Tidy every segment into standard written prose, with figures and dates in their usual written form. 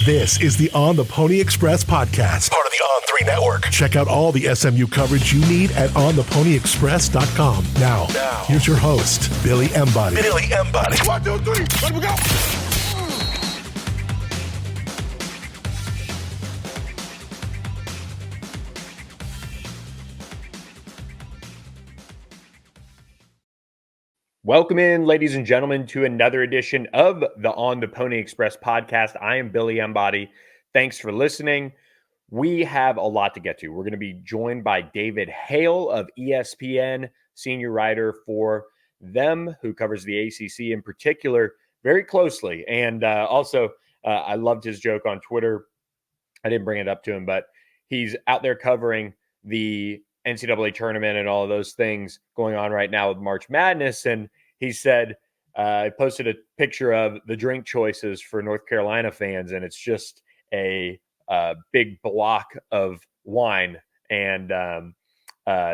This is the On the Pony Express podcast, part of the On3 network. Check out all the SMU coverage you need at ontheponyexpress.com. Now, here's your host, Billy Embody. 1, 2, 3, let me go. Welcome in, ladies and gentlemen, to another edition of the On the Pony Express podcast. I am Billy Embody. Thanks for listening. We have a lot to get to. We're going to be joined by David Hale of ESPN, senior writer for them, who covers the ACC in particular very closely. And also, I loved his joke on Twitter. I didn't bring it up to him, but he's out there covering the NCAA tournament and all of those things going on right now with March Madness. And he said, I posted a picture of the drink choices for North Carolina fans, and it's just a big block of wine. And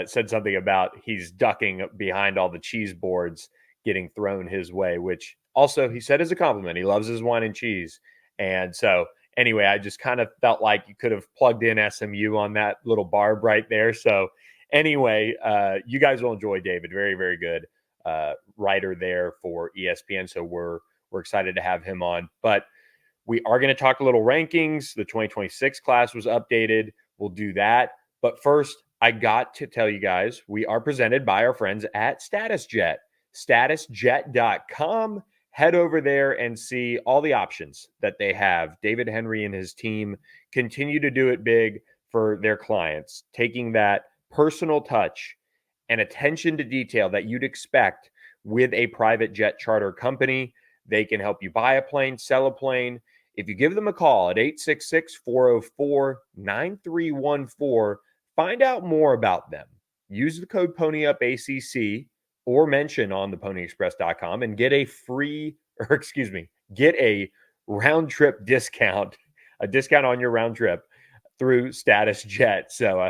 said something about he's ducking behind all the cheese boards getting thrown his way, which also he said is a compliment. He loves his wine and cheese. And so anyway, I just kind of felt like you could have plugged in SMU on that little barb right there. So anyway, you guys will enjoy David. Very, very good writer there for ESPN. So we're excited to have him on. But we are going to talk a little rankings. The 2026 class was updated. We'll do that. But first, I got to tell you guys, we are presented by our friends at StatusJet. StatusJet.com. Head over there and see all the options that they have. David Henry and his team continue to do it big for their clients, taking that personal touch and attention to detail that you'd expect with a private jet charter company. They can help you buy a plane, sell a plane. If you give them a call at 866-404-9314, find out more about them. Use the code PonyUpACC or mention on theponyexpress.com and get a get a round trip discount, a discount on your round trip through StatusJet. So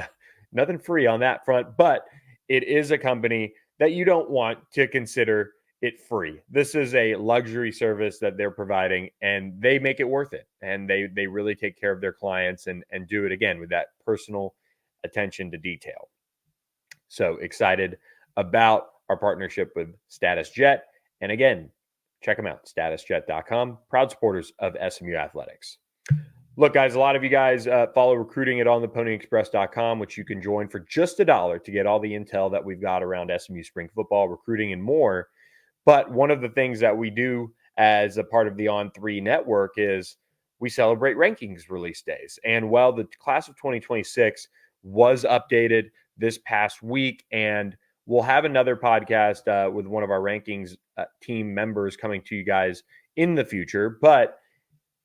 nothing free on that front, but it is a company that you don't want to consider it free. This is a luxury service that they're providing, and they make it worth it. And they really take care of their clients and do it again with that personal attention to detail. So excited about our partnership with StatusJet. And again, check them out, statusjet.com, proud supporters of SMU Athletics. Look, guys, a lot of you guys follow recruiting at ontheponyexpress.com, which you can join for just $1 to get all the intel that we've got around SMU spring football, recruiting, and more. But one of the things that we do as a part of the On3 network is we celebrate rankings release days. And while the class of 2026 was updated this past week, and we'll have another podcast with one of our rankings team members coming to you guys in the future. But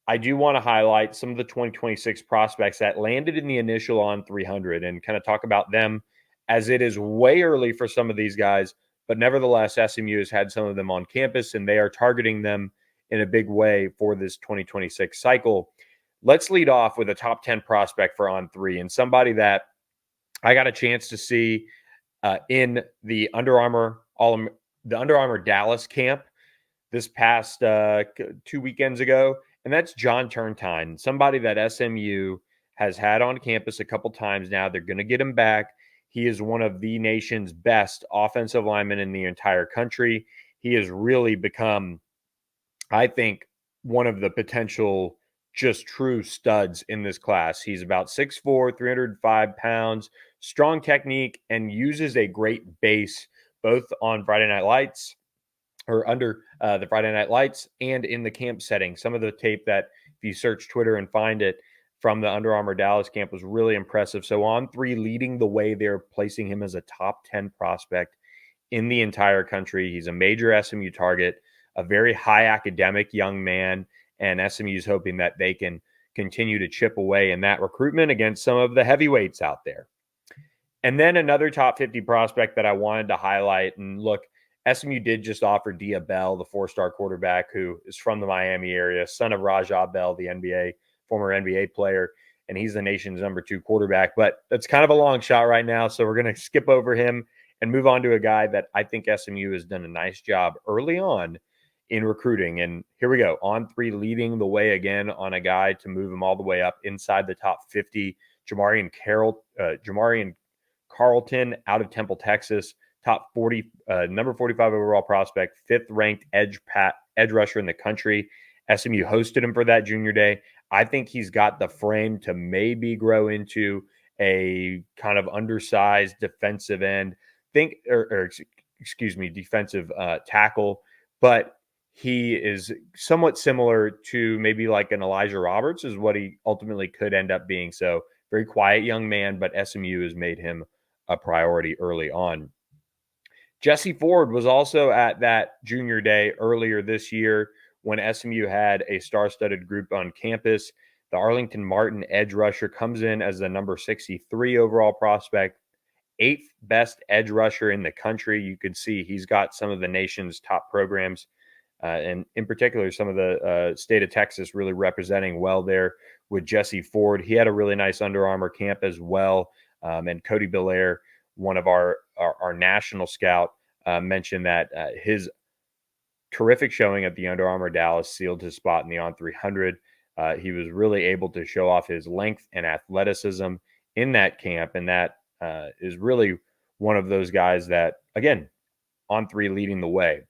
I do want to highlight some of the 2026 prospects that landed in the initial On 300 and kind of talk about them, as it is way early for some of these guys. But nevertheless, SMU has had some of them on campus, and they are targeting them in a big way for this 2026 cycle. Let's lead off with a top 10 prospect for On 3, and somebody that I got a chance to see in the Under Armour Dallas camp this past 2 weekends ago, and that's John Turntine, somebody that SMU has had on campus a couple times now. They're going to get him back. He is one of the nation's best offensive linemen in the entire country. He has really become, I think, one of the potential just true studs in this class. He's about 6'4", 305 pounds, strong technique, and uses a great base both on Friday Night Lights or under the Friday Night Lights and in the camp setting. Some of the tape that, if you search Twitter and find it, from the Under Armour Dallas camp was really impressive. So On3 leading the way, they're placing him as a top 10 prospect in the entire country. He's a major SMU target, a very high academic young man, and SMU is hoping that they can continue to chip away in that recruitment against some of the heavyweights out there. And then another top 50 prospect that I wanted to highlight, and look, SMU did just offer Dia Bell, the 4-star quarterback who is from the Miami area, son of Rajah Bell, the former NBA player, and he's the nation's number 2 quarterback. But that's kind of a long shot right now, so we're going to skip over him and move on to a guy that I think SMU has done a nice job early on in recruiting. And here we go. On3 leading the way again on a guy to move him all the way up inside the top 50. Jamarian Carlton out of Temple, Texas, top 40, number 45 overall prospect, 5th ranked edge rusher in the country. SMU hosted him for that junior day. I think he's got the frame to maybe grow into a kind of undersized defensive end, defensive tackle, but he is somewhat similar to maybe like an Elijah Roberts is what he ultimately could end up being. So very quiet young man, but SMU has made him a priority early on. Jesse Ford was also at that junior day earlier this year when SMU had a star-studded group on campus. The Arlington Martin edge rusher comes in as the number 63 overall prospect, 8th best edge rusher in the country. You could see he's got some of the nation's top programs, and in particular, some of the state of Texas really representing well there with Jesse Ford. He had a really nice Under Armour camp as well. And Cody Belair, one of our national scout, mentioned that his terrific showing at the Under Armour Dallas sealed his spot in the On 300. He was really able to show off his length and athleticism in that camp, and that is really one of those guys that, again, On3 leading the way.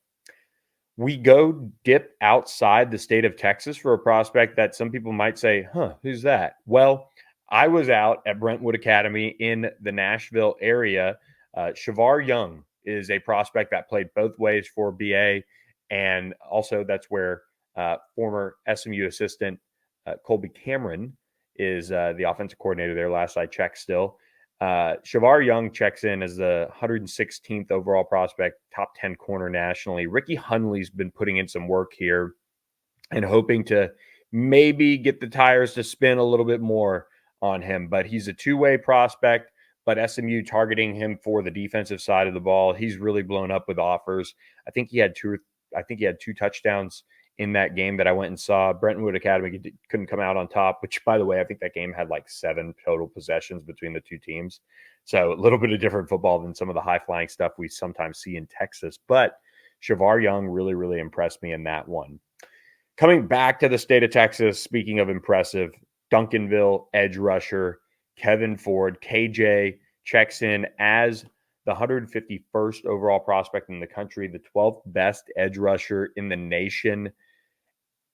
We go dip outside the state of Texas for a prospect that some people might say, who's that? Well, I was out at Brentwood Academy in the Nashville area. Shavar Young is a prospect that played both ways for BA, and also that's where former SMU assistant Colby Cameron is the offensive coordinator there, last I checked still. Shavar Young checks in as the 116th overall prospect, top 10 corner nationally. Ricky Hunley's been putting in some work here and hoping to maybe get the tires to spin a little bit more on him. But he's a two-way prospect, but SMU targeting him for the defensive side of the ball. He's really blown up with offers. I think he had two touchdowns in that game that I went and saw. Brentwood Academy couldn't come out on top, which, by the way, I think that game had like 7 total possessions between the two teams. So a little bit of different football than some of the high-flying stuff we sometimes see in Texas. But Shavar Young really, really impressed me in that one. Coming back to the state of Texas, speaking of impressive, Duncanville edge rusher Kevin Ford, KJ, checks in as the 151st overall prospect in the country, the 12th best edge rusher in the nation.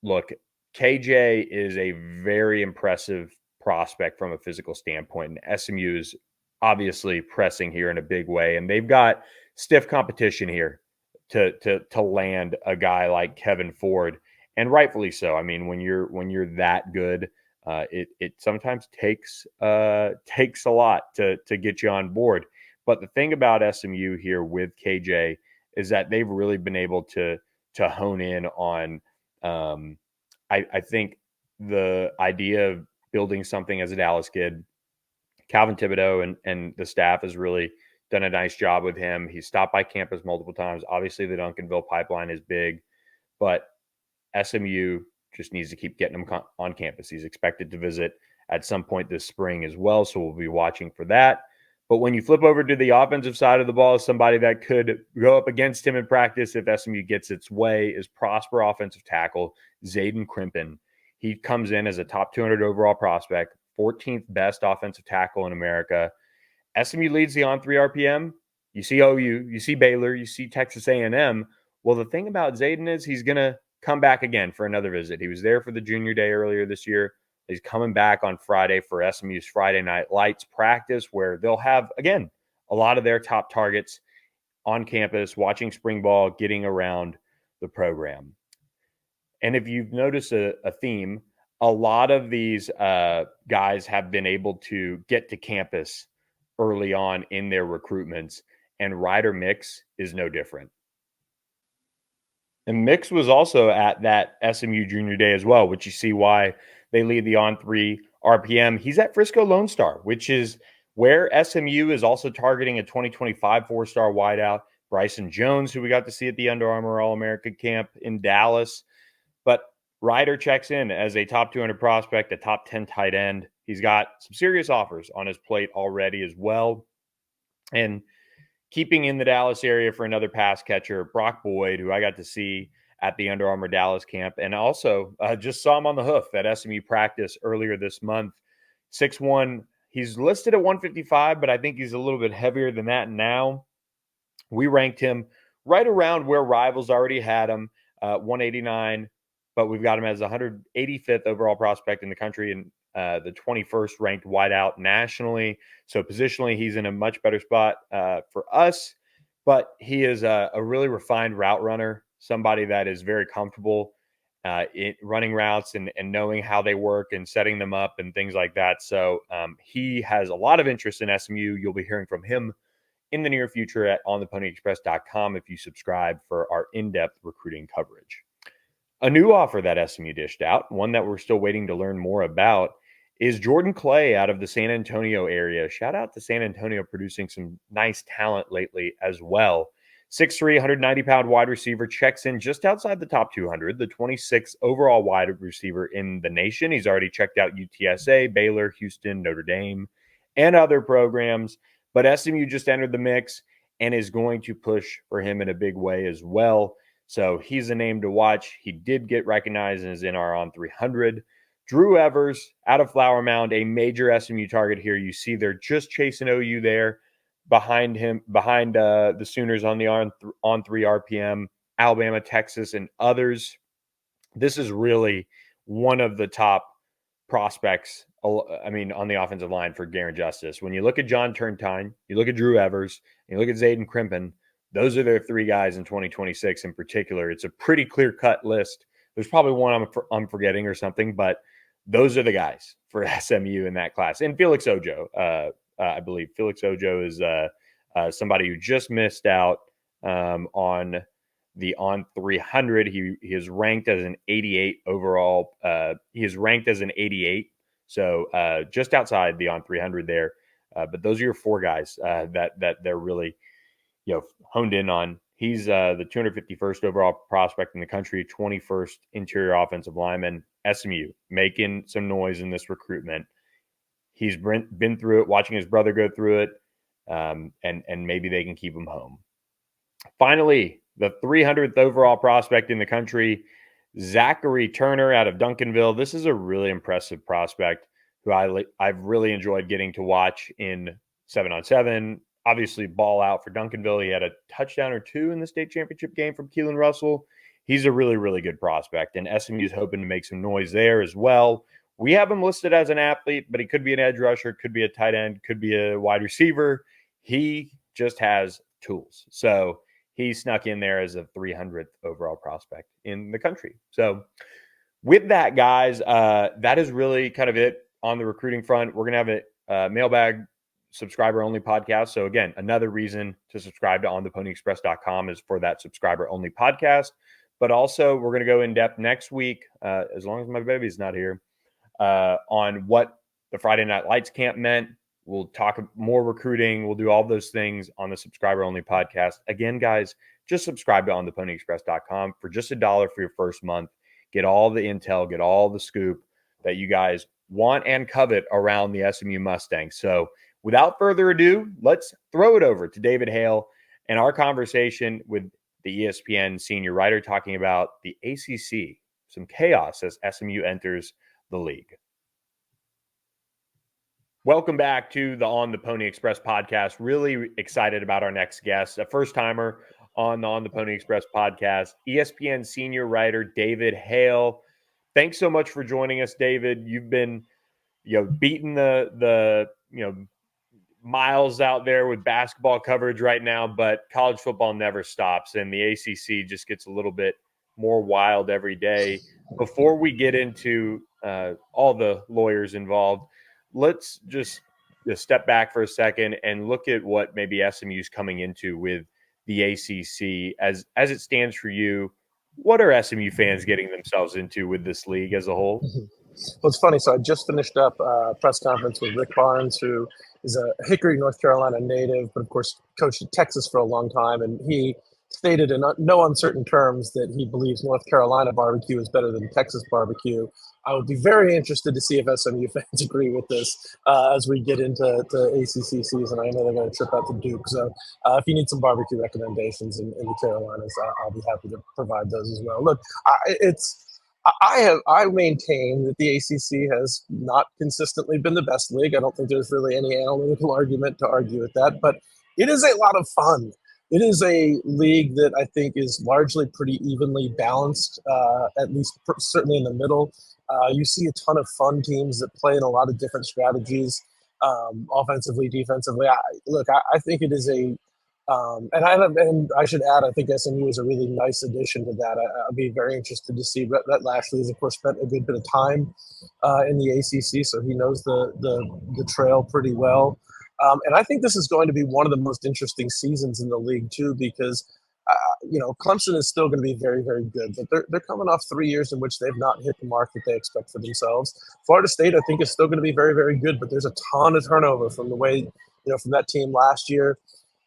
Look, KJ is a very impressive prospect from a physical standpoint, and SMU is obviously pressing here in a big way, and they've got stiff competition here to land a guy like Kevin Ford, and rightfully so. I mean, when you're that good, it sometimes takes a lot to get you on board. But the thing about SMU here with KJ is that they've really been able to hone in on, I think, the idea of building something as a Dallas kid. Calvin Thibodeau and the staff has really done a nice job with him. He's stopped by campus multiple times. Obviously, the Duncanville pipeline is big, but SMU just needs to keep getting him on campus. He's expected to visit at some point this spring as well, so we'll be watching for that. But when you flip over to the offensive side of the ball, somebody that could go up against him in practice if SMU gets its way is Prosper offensive tackle Zayden Crimpin. He comes in as a top 200 overall prospect, 14th best offensive tackle in America. SMU leads the On3 RPM. You see OU, you see Baylor, you see Texas A&M. Well, the thing about Zayden is he's going to come back again for another visit. He was there for the junior day earlier this year. He's coming back on Friday for SMU's Friday Night Lights practice, where they'll have, again, a lot of their top targets on campus, watching spring ball, getting around the program. And if you've noticed a theme, a lot of these guys have been able to get to campus early on in their recruitments, and Ryder Mix is no different. And Mix was also at that SMU junior day as well, which you see why they lead the On3 RPM. He's at Frisco Lone Star, which is where SMU is also targeting a 2025 4-star wideout, Bryson Jones, who we got to see at the Under Armour All-America camp in Dallas. But Ryder checks in as a top 200 prospect, a top 10 tight end. He's got some serious offers on his plate already as well. And keeping in the Dallas area for another pass catcher, Brock Boyd, who I got to see at the Under Armour Dallas camp. And also just saw him on the hoof at SMU practice earlier this month. 6'1". He's listed at 155, but I think he's a little bit heavier than that now. We ranked him right around where rivals already had him, 189, but we've got him as 185th overall prospect in the country and the 21st ranked wideout nationally. So positionally, he's in a much better spot for us, but he is a really refined route runner, somebody that is very comfortable in running routes and knowing how they work and setting them up and things like that. So he has a lot of interest in SMU. You'll be hearing from him in the near future at ontheponyexpress.com if you subscribe for our in-depth recruiting coverage. A new offer that SMU dished out, one that we're still waiting to learn more about, is Jordan Clay out of the San Antonio area. Shout out to San Antonio producing some nice talent lately as well. 6'3", 190-pound wide receiver, checks in just outside the top 200, the 26th overall wide receiver in the nation. He's already checked out UTSA, Baylor, Houston, Notre Dame, and other programs. But SMU just entered the mix and is going to push for him in a big way as well. So he's a name to watch. He did get recognized and is in our On 300. Drew Evers out of Flower Mound, a major SMU target here. You see they're just chasing OU there. Behind the Sooners on the on 3 RPM, Alabama, Texas, and others. This is really one of the top prospects, on the offensive line for Garen Justice. When you look at John Turntine, you look at Drew Evers, and you look at Zayden Crimpin, those are their three guys in 2026 in particular. It's a pretty clear-cut list. There's probably one I'm forgetting or something, but those are the guys for SMU in that class. And Felix Ojo, I believe Felix Ojo is somebody who just missed out on the on 300. He is ranked as an 88 overall. He is ranked as an 88, so just outside the on 300 there. But those are your four guys that they're really honed in on. He's the 251st overall prospect in the country, 21st interior offensive lineman. SMU making some noise in this recruitment. He's been through it, watching his brother go through it, and maybe they can keep him home. Finally, the 300th overall prospect in the country, Zachary Turner out of Duncanville. This is a really impressive prospect who I've really enjoyed getting to watch in 7-on-7. Obviously, ball out for Duncanville. He had a touchdown or two in the state championship game from Keelan Russell. He's a really, really good prospect, and SMU is hoping to make some noise there as well. We have him listed as an athlete, but he could be an edge rusher, could be a tight end, could be a wide receiver. He just has tools. So he snuck in there as a 300th overall prospect in the country. So with that, guys, that is really kind of it on the recruiting front. We're going to have a mailbag subscriber-only podcast. So again, another reason to subscribe to ontheponyexpress.com is for that subscriber-only podcast. But also, we're going to go in depth next week, as long as my baby's not here, on what the Friday Night Lights camp meant. We'll talk more recruiting. We'll do all those things on the subscriber-only podcast. Again, guys, just subscribe to ontheponyexpress.com for just $1 for your first month. Get all the intel, get all the scoop that you guys want and covet around the SMU Mustangs. So without further ado, let's throw it over to David Hale and our conversation with the ESPN senior writer talking about the ACC, some chaos as SMU enters the league. Welcome back to the On the Pony Express podcast. Really excited about our next guest, a first-timer on the Pony Express podcast, ESPN senior writer David Hale. Thanks so much for joining us, David. You've been, beating the miles out there with basketball coverage right now, but college football never stops, and the ACC just gets a little bit more wild every day. Before we get into all the lawyers involved, let's just step back for a second and look at what maybe SMU's coming into with the ACC as it stands for you. What are SMU fans getting themselves into with this league as a whole? Well, it's funny. So I just finished up a press conference with Rick Barnes, who is a Hickory, North Carolina native, but of course coached at Texas for a long time. And he stated in no uncertain terms that he believes North Carolina barbecue is better than Texas barbecue. I would be very interested to see if SMU fans agree with this as we get into ACC season. I know they're going to trip out to Duke. So if you need some barbecue recommendations in the Carolinas, I'll be happy to provide those as well. Look, I maintain that the ACC has not consistently been the best league. I don't think there's really any analytical argument to argue with that, but it is a lot of fun. It is a league that I think is largely pretty evenly balanced, at least certainly in the middle. You see a ton of fun teams that play in a lot of different strategies, offensively, defensively. I think it is and I should add, I think SMU is a really nice addition to that. I'd be very interested to see. Rhett Lashley has, of course, spent a good bit of time in the ACC, so he knows the trail pretty well. And I think this is going to be one of the most interesting seasons in the league, too, because, Clemson is still going to be very, very good. But they're coming off 3 years in which they've not hit the mark that they expect for themselves. Florida State, I think, is still going to be very, very good, but there's a ton of turnover from the way, from that team last year.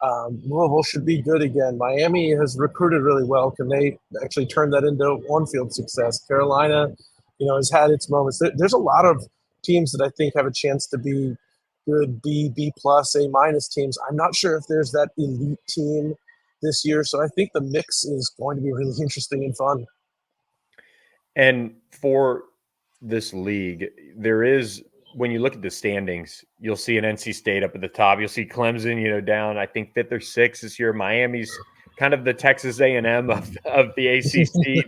Louisville should be good again. Miami has recruited really well. Can they actually turn that into on-field success? Carolina, has had its moments. There's a lot of teams that I think have a chance to be good B plus, A minus teams. I'm not sure if there's that elite team this year. So I think the mix is going to be really interesting and fun. And for this league, there is, when you look at the standings, you'll see an NC State up at the top. You'll see Clemson, down, I think, 5th or 6th this year. Miami's kind of the Texas A&M of the ACC.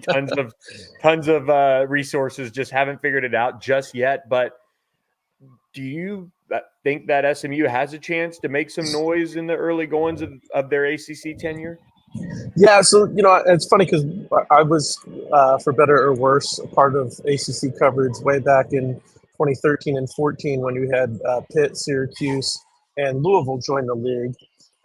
tons of resources, just haven't figured it out just yet. But do you think that SMU has a chance to make some noise in the early goings of their ACC tenure? Yeah, so, it's funny because I was, for better or worse, a part of ACC coverage way back in 2013 and 14 when we had Pitt, Syracuse, and Louisville join the league.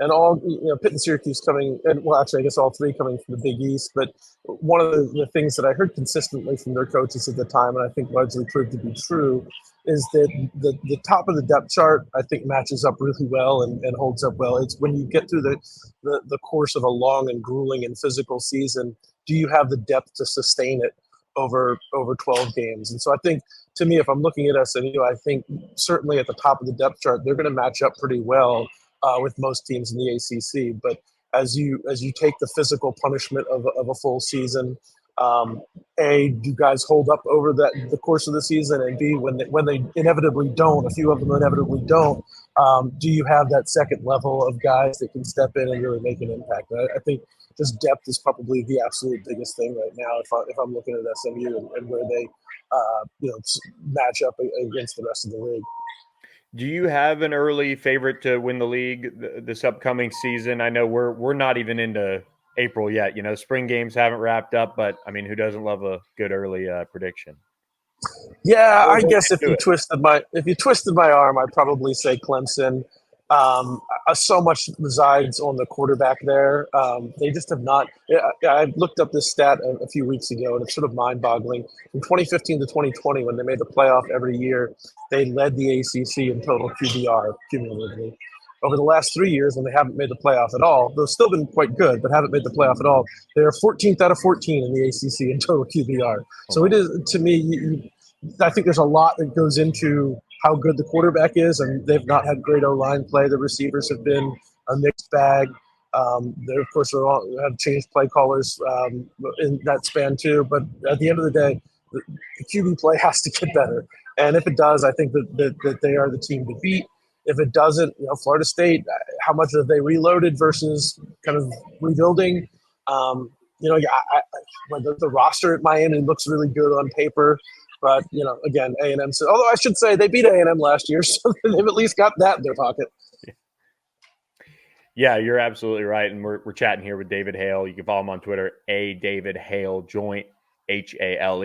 And all, Pitt and Syracuse coming, and well, actually, I guess all three coming from the Big East. But one of the things that I heard consistently from their coaches at the time, and I think largely proved to be true, is that the top of the depth chart, I think, matches up really well and holds up well. It's when you get through the course of a long and grueling and physical season, do you have the depth to sustain it over 12 games? And so I think, to me, if I'm looking at SMU, I think certainly at the top of the depth chart, they're going to match up pretty well with most teams in the ACC. But as you take the physical punishment of a full season, do guys hold up over the course of the season? And B, when they inevitably don't, a few of them inevitably don't, do you have that second level of guys that can step in and really make an impact? I think just depth is probably the absolute biggest thing right now if I'm looking at SMU and where they match up against the rest of the league. Do you have an early favorite to win the league this upcoming season? I know we're not even into April yet. Spring games haven't wrapped up, but I mean, who doesn't love a good early prediction? Yeah, I guess if you twisted my arm, I'd probably say Clemson. So much resides on the quarterback there. They just have not. I looked up this stat a few weeks ago, and it's sort of mind-boggling. From 2015 to 2020, when they made the playoff every year, they led the ACC in total QBR cumulatively. Over the last 3 years, when they haven't made the playoff at all, they've still been quite good, but haven't made the playoff at all. They are 14th out of 14 in the ACC in total QBR. So it is, to me, I think there's a lot that goes into how good the quarterback is, and they've not had great O-line play. The receivers have been a mixed bag. They, of course, have changed play callers in that span too. But at the end of the day, the QB play has to get better. And if it does, I think that they are the team to beat. If it doesn't, Florida State, how much have they reloaded versus kind of rebuilding? The roster at Miami looks really good on paper. But, again, A&M. So, although I should say they beat A&M last year, so they've at least got that in their pocket. Yeah, you're absolutely right. And we're chatting here with David Hale. You can follow him on Twitter, David Hale, joint Hale.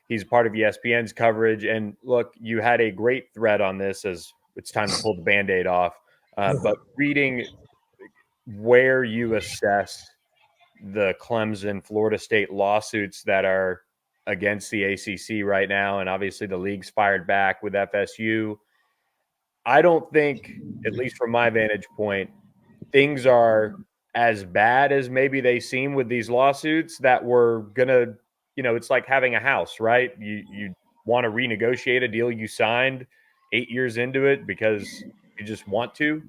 He's part of ESPN's coverage. And look, you had a great thread on this as it's time to pull the Band-Aid off. But reading where you assess the Clemson, Florida State lawsuits that are against the ACC right now, and obviously the league's fired back with FSU. I don't think, at least from my vantage point, things are as bad as maybe they seem with these lawsuits that were gonna, it's like having a house, right? You want to renegotiate a deal you signed 8 years into it because you just want to.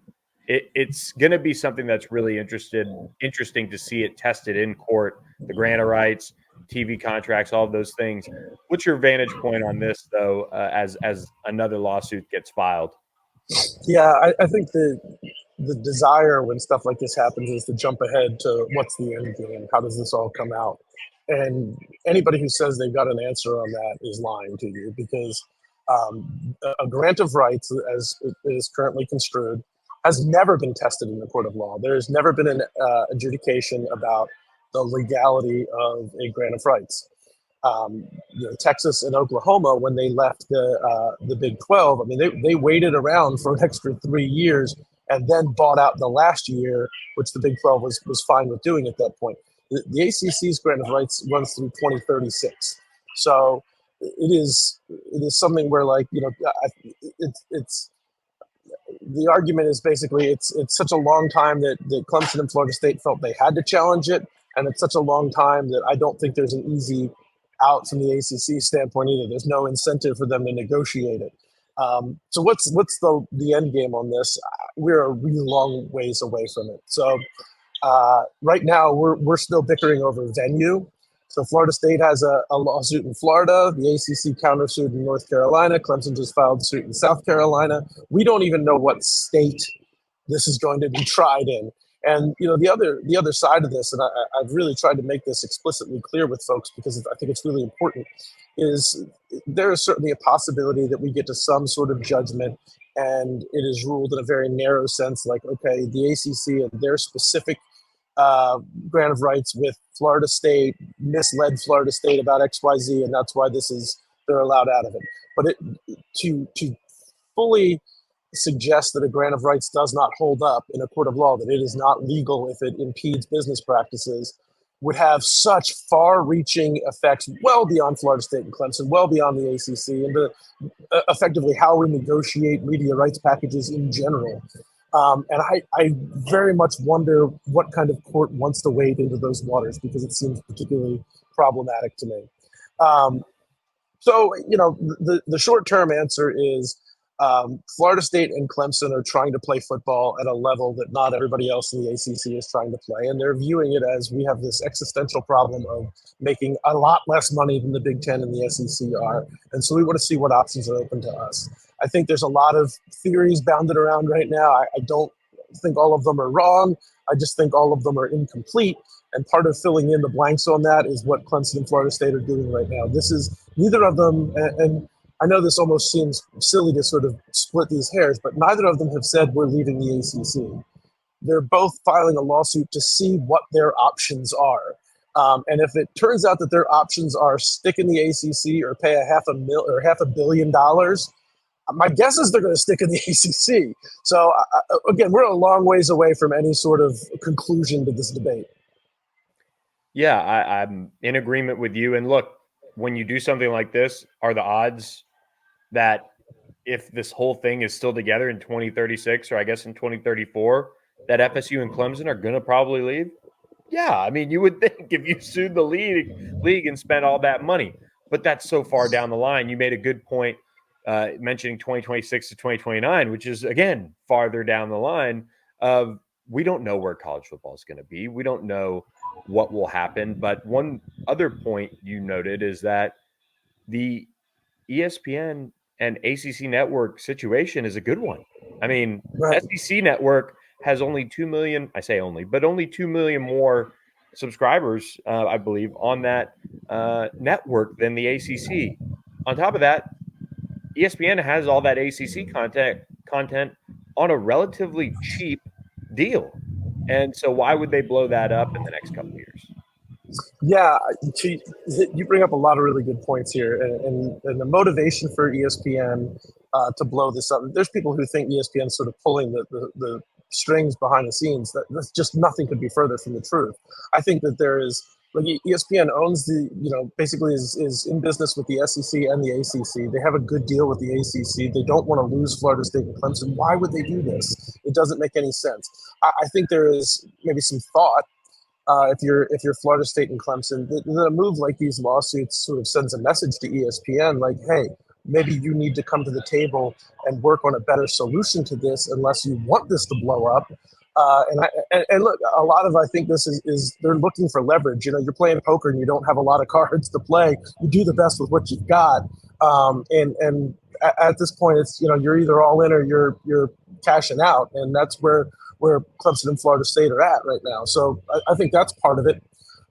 It's going to be something that's really interesting to see it tested in court, the grant of rights, TV contracts, all of those things. What's your vantage point on this, though, as another lawsuit gets filed? Yeah, I think the desire when stuff like this happens is to jump ahead to what's the end game, how does this all come out, and anybody who says they've got an answer on that is lying to you, because a grant of rights, as it is currently construed, has never been tested in the court of law. There's never been an adjudication about the legality of a grant of rights. Texas and Oklahoma, when they left the Big 12, I mean, they waited around for an extra 3 years and then bought out the last year, which the Big 12 was fine with doing at that point. The ACC's grant of rights runs through 2036, so it is something where, like, it's the argument is basically it's such a long time that Clemson and Florida State felt they had to challenge it, and it's such a long time that I don't think there's an easy out from the ACC standpoint either. There's no incentive for them to negotiate it. So what's the end game on this? We're a really long ways away from it. So right now we're still bickering over venue. So Florida State has a lawsuit in Florida. The ACC countersued in North Carolina. Clemson just filed suit in South Carolina. We don't even know what state this is going to be tried in. And the other side of this, and I've really tried to make this explicitly clear with folks because I think it's really important, is there is certainly a possibility that we get to some sort of judgment and it is ruled in a very narrow sense, like, okay, the ACC and their specific grant of rights with Florida State misled Florida State about XYZ, and that's why they're allowed out of it. But to fully suggest that a grant of rights does not hold up in a court of law, that it is not legal if it impedes business practices, would have such far-reaching effects well beyond Florida State and Clemson, well beyond the ACC, into effectively how we negotiate media rights packages in general. And I very much wonder what kind of court wants to wade into those waters, because it seems particularly problematic to me. So the short-term answer is Florida State and Clemson are trying to play football at a level that not everybody else in the ACC is trying to play. And they're viewing it as, we have this existential problem of making a lot less money than the Big Ten and the SEC are. And so we want to see what options are open to us. I think there's a lot of theories bounded around right now. I don't think all of them are wrong. I just think all of them are incomplete. And part of filling in the blanks on that is what Clemson and Florida State are doing right now. This is neither of them, and I know this almost seems silly to sort of split these hairs, but neither of them have said we're leaving the ACC. They're both filing a lawsuit to see what their options are. And if it turns out that their options are stick in the ACC or pay $500 million, my guess is they're going to stick in the ACC. So again, we're a long ways away from any sort of conclusion to this debate. Yeah, I'm in agreement with you. And look, when you do something like this, are the odds that if this whole thing is still together in 2036, or I guess in 2034, that FSU and Clemson are going to probably leave? Yeah, I mean, you would think if you sued the league and spent all that money, but that's so far down the line. You made a good point mentioning 2026 to 2029, which is, again, farther down the line of we don't know where college football is going to be. We don't know what will happen. But one other point you noted is that the ESPN and ACC network situation is a good one. I mean, right. SEC network has only 2 million, I say only, but only 2 million more subscribers, I believe, on that network than the ACC. On top of that, ESPN has all that ACC content on a relatively cheap deal. And so why would they blow that up in the next couple of years? Yeah, you bring up a lot of really good points here. And the motivation for ESPN to blow this up, there's people who think ESPN is sort of pulling the strings behind the scenes. That's just nothing could be further from the truth. I think that there is Like ESPN owns basically is in business with the SEC and the ACC. They have a good deal with the ACC. They don't want to lose Florida State and Clemson. Why would they do this? It doesn't make any sense. I think there is maybe some thought if you're Florida State and Clemson, that a move like these lawsuits sort of sends a message to ESPN like, hey, maybe you need to come to the table and work on a better solution to this unless you want this to blow up. And look, a lot of I think this is they're looking for leverage. You're playing poker and you don't have a lot of cards to play. You do the best with what you've got. And at this point, it's you're either all in or you're cashing out, and that's where Clemson and Florida State are at right now. So I think that's part of it.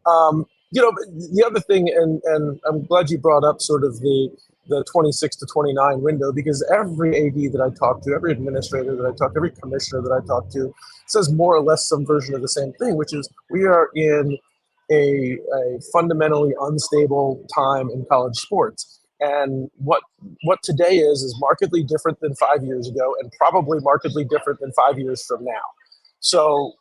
The other thing, and I'm glad you brought up sort of the 26 to 29 window, because every AD that I talk to, every administrator that I talk to, every commissioner that I talk to says more or less some version of the same thing, which is we are in a fundamentally unstable time in college sports. And what today is markedly different than 5 years ago, and probably markedly different than 5 years from now. So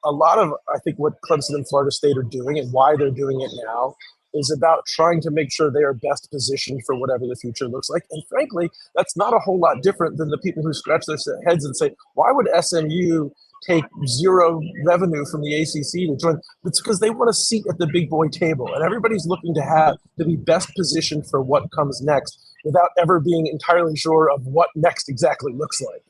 a lot of, I think, what Clemson and Florida State are doing and why they're doing it now is about trying to make sure they are best positioned for whatever the future looks like. And frankly, that's not a whole lot different than the people who scratch their heads and say, why would SMU take zero revenue from the ACC to join? It's because they want a seat at the big boy table, and everybody's looking to be best positioned for what comes next without ever being entirely sure of what next exactly looks like.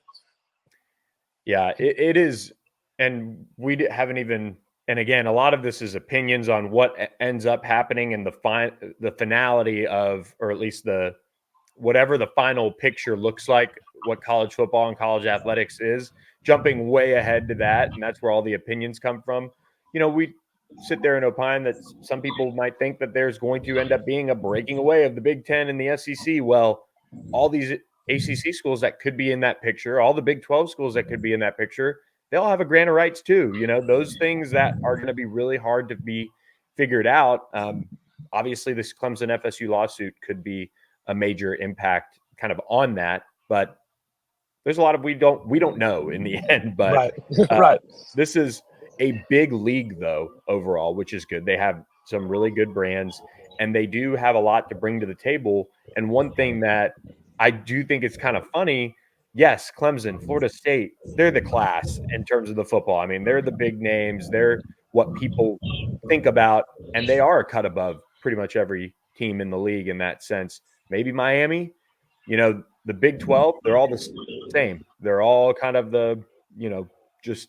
Yeah, it is. And we haven't even, and again, a lot of this is opinions on what ends up happening in the finality of, or at least whatever the final picture looks like, what college football and college athletics is, jumping way ahead to that. And that's where all the opinions come from. We sit there and opine that some people might think that there's going to end up being a breaking away of the Big Ten and the SEC. Well, all these ACC schools that could be in that picture, all the Big 12 schools that could be in that picture, they all have a grant of rights too. Those things that are going to be really hard to be figured out. Obviously, this Clemson FSU lawsuit could be a major impact kind of on that, but there's a lot of we don't know in the end. But right. This is a big league though overall, which is good. They have some really good brands, and they do have a lot to bring to the table. And one thing that I do think is kind of funny. Yes, Clemson, Florida State, they're the class in terms of the football. I mean, they're the big names. They're what people think about, and they are a cut above pretty much every team in the league in that sense. Maybe Miami, the Big 12, they're all the same. They're all kind of the, just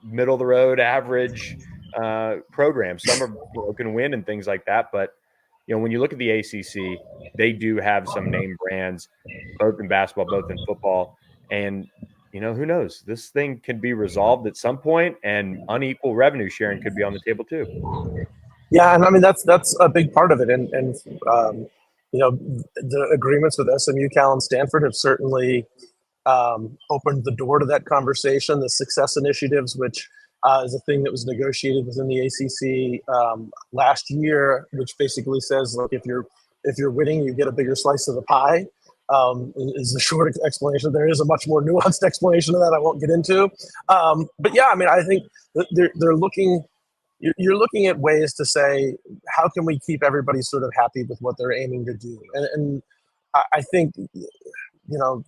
middle of the road, average programs. Some can win and things like that. But, when you look at the ACC, they do have some name brands, both in basketball, both in football. And, who knows? This thing can be resolved at some point, and unequal revenue sharing could be on the table too. Yeah, and I mean that's a big part of it, and the agreements with SMU, Cal, and Stanford have certainly opened the door to that conversation. The success initiatives, which is a thing that was negotiated within the ACC last year, which basically says, like, if you're winning, you get a bigger slice of the pie. Is the short explanation. There is a much more nuanced explanation of that I won't get into. But yeah, I mean, I think they're looking. You're looking at ways to say, how can we keep everybody sort of happy with what they're aiming to do? And I think,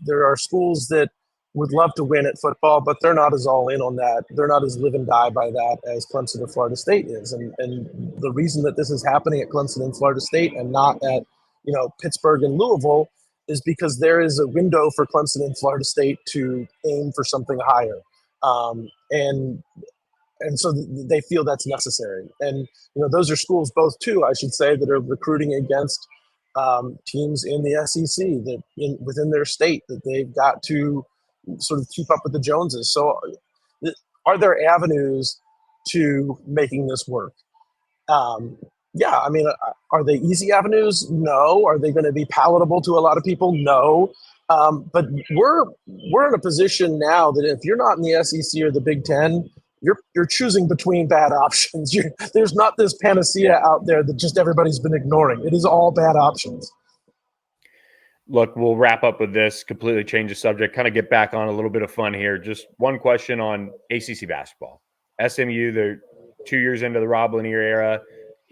there are schools that would love to win at football, but they're not as all in on that. They're not as live and die by that as Clemson or Florida State is. And the reason that this is happening at Clemson and Florida State and not at, Pittsburgh and Louisville is because there is a window for Clemson and Florida State to aim for something higher. And so they feel that's necessary. And, those are schools both too, I should say, that are recruiting against teams in the SEC that within their state that they've got to sort of keep up with the Joneses. So are there avenues to making this work? Yeah, I mean, are they easy avenues? No. Are they going to be palatable to a lot of people? No. But we're in a position now that if you're not in the SEC or the Big Ten, you're choosing between bad options. There's not this panacea out there that just everybody's been ignoring. It is all bad options. Look, we'll wrap up with this, completely change the subject, kind of get back on a little bit of fun here. Just one question on ACC basketball. SMU, they're 2 years into the Rob Lanier era.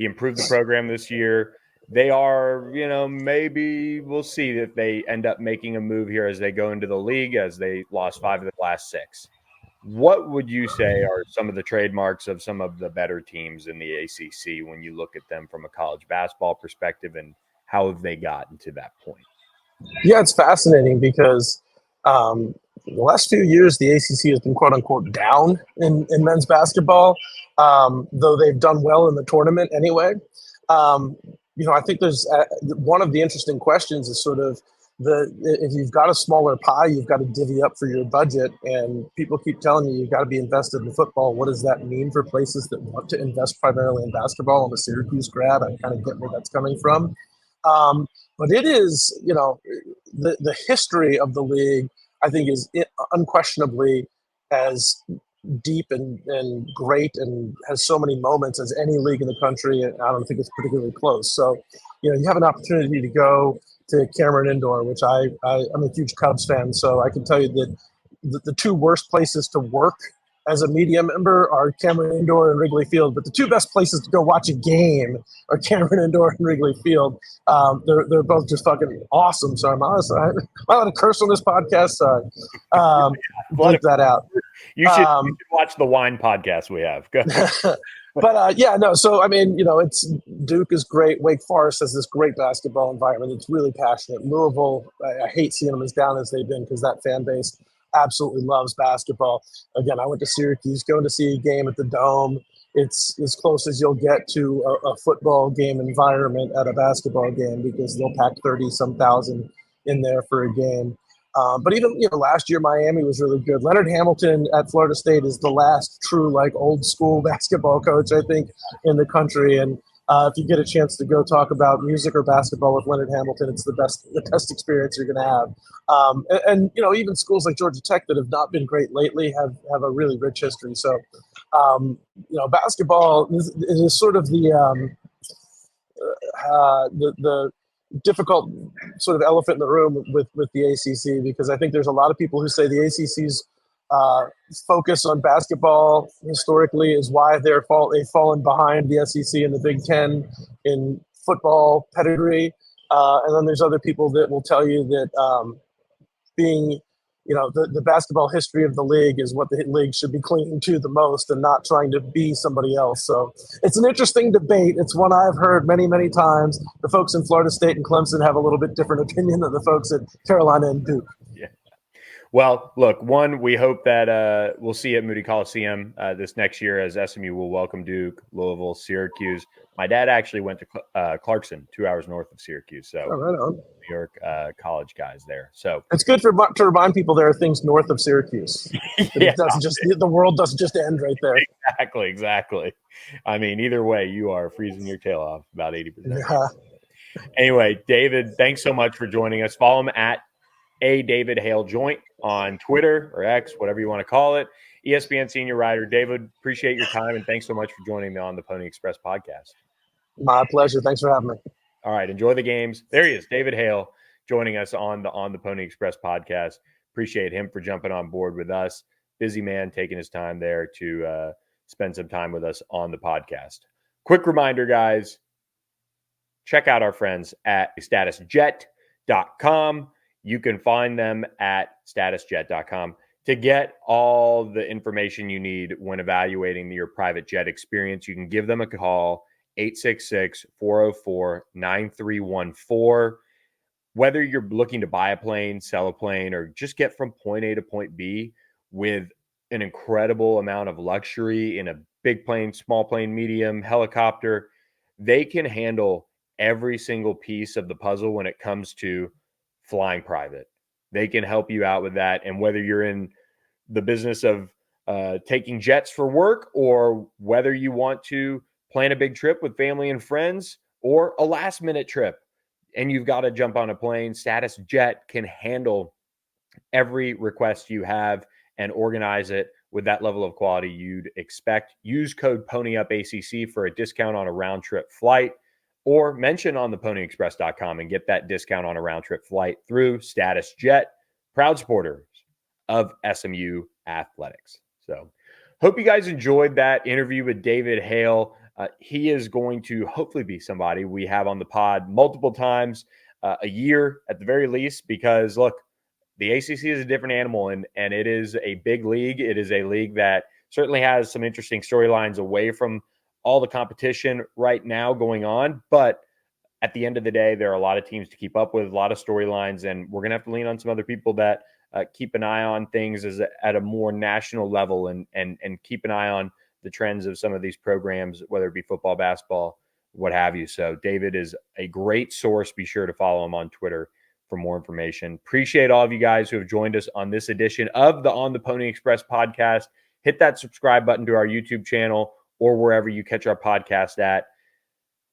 He improved the program this year. They are, maybe we'll see that they end up making a move here as they go into the league, as they lost 5 of the last 6. What would you say are some of the trademarks of some of the better teams in the ACC when you look at them from a college basketball perspective, and how have they gotten to that point? Yeah, it's fascinating because the last few years, the ACC has been quote unquote down in men's basketball, though they've done well in the tournament anyway. I think there's one of the interesting questions is sort of if you've got a smaller pie, you've got to divvy up for your budget, and people keep telling you you've got to be invested in football. What does that mean for places that want to invest primarily in basketball? I'm a Syracuse grad. I kind of get where that's coming from. But it is, the history of the league, I think, is unquestionably as deep and great and has so many moments as any league in the country. And I don't think it's particularly close. So, you have an opportunity to go to Cameron Indoor, which I'm a huge Cubs fan. So I can tell you that the 2 worst places to work as a media member are Cameron Indoor and Wrigley Field, but the 2 best places to go watch a game are Cameron Indoor and Wrigley Field. They're both just fucking awesome. So I'm honest. I'm allowed to curse on this podcast. Sorry. Bleep that out. You should watch the wine podcast we have. Go ahead. But So I mean, it's Duke is great. Wake Forest has this great basketball environment. It's really passionate. Louisville, I hate seeing them as down as they've been because that fan base absolutely loves basketball. Again, I went to Syracuse, going to see a game at the Dome. It's as close as you'll get to a football game environment at a basketball game because they'll pack 30-some thousand in there for a game. But even last year Miami was really good. Leonard Hamilton at Florida State is the last true old school basketball coach I think in the country. And if you get a chance to go talk about music or basketball with Leonard Hamilton, it's the best experience you're going to have. And even schools like Georgia Tech that have not been great lately have a really rich history. So basketball is sort of the difficult sort of elephant in the room with the ACC, because I think there's a lot of people who say the ACC's focus on basketball historically is why they've fallen behind the SEC and the Big Ten in football pedigree. And then there's other people that will tell you that being the basketball history of the league is what the league should be clinging to the most and not trying to be somebody else. So it's an interesting debate. It's one I've heard many, many times. The folks in Florida State and Clemson have a little bit different opinion than the folks at Carolina and Duke. Yeah. Well, look, we hope that we'll see at Moody Coliseum this next year as SMU will welcome Duke, Louisville, Syracuse. My dad actually went to Clarkson, 2 hours north of Syracuse. So right on. New York college guys there. So it's good to remind people there are things north of Syracuse. It doesn't the world doesn't just end right there. Exactly. I mean, either way, you are freezing your tail off about 80%. Yeah. Anyway, David, thanks so much for joining us. Follow him at David Hale Joint on Twitter or X, whatever you want to call it. ESPN senior writer. David, appreciate your time, and thanks so much for joining me on the Pony Express podcast. My pleasure. Thanks for having me. All right, enjoy the games. There he is, David Hale, joining us on the Pony Express podcast. Appreciate him for jumping on board with us. Busy man, taking his time there to spend some time with us on the podcast. Quick reminder, guys, check out our friends at statusjet.com. You can find them at statusjet.com to get all the information you need when evaluating your private jet experience. You can give them a call, 866-404-9314. Whether you're looking to buy a plane, sell a plane, or just get from point A to point B with an incredible amount of luxury in a big plane, small plane, medium, helicopter, they can handle every single piece of the puzzle when it comes to flying private. They can help you out with that. And whether you're in the business of taking jets for work, or whether you want to plan a big trip with family and friends, or a last minute trip and you've got to jump on a plane, Status Jet can handle every request you have and organize it with that level of quality you'd expect. Use code PonyUpACC for a discount on a round trip flight, or mention on the ponyexpress.com and get that discount on a round trip flight through Status Jet, proud supporters of SMU athletics. So hope you guys enjoyed that interview with David Hale. he is going to hopefully be somebody we have on the pod multiple times a year at the very least, because look, the ACC is a different animal, and it is a big league. It is a league that certainly has some interesting storylines away from all the competition right now going on. But at the end of the day, there are a lot of teams to keep up with, a lot of storylines, and we're going to have to lean on some other people that keep an eye on things at a more national level and keep an eye on the trends of some of these programs, whether it be football, basketball, what have you. So David is a great source. Be sure to follow him on Twitter for more information. Appreciate all of you guys who have joined us on this edition of the On the Pony Express podcast. Hit that subscribe button to our YouTube channel or wherever you catch our podcast at.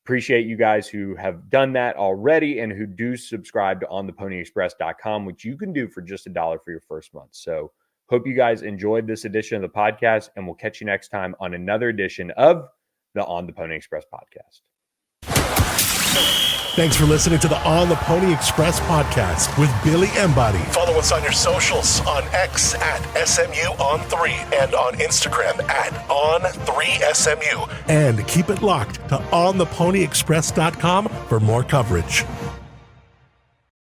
Appreciate you guys who have done that already and who do subscribe to ontheponyexpress.com, which you can do for just $1 for your first month. So hope you guys enjoyed this edition of the podcast, and we'll catch you next time on another edition of the On the Pony Express podcast. Thanks for listening to the On the Pony Express podcast with Billy Embody. Follow us on your socials on X at SMU3 and on Instagram at On3SMU. And keep it locked to ontheponyexpress.com for more coverage.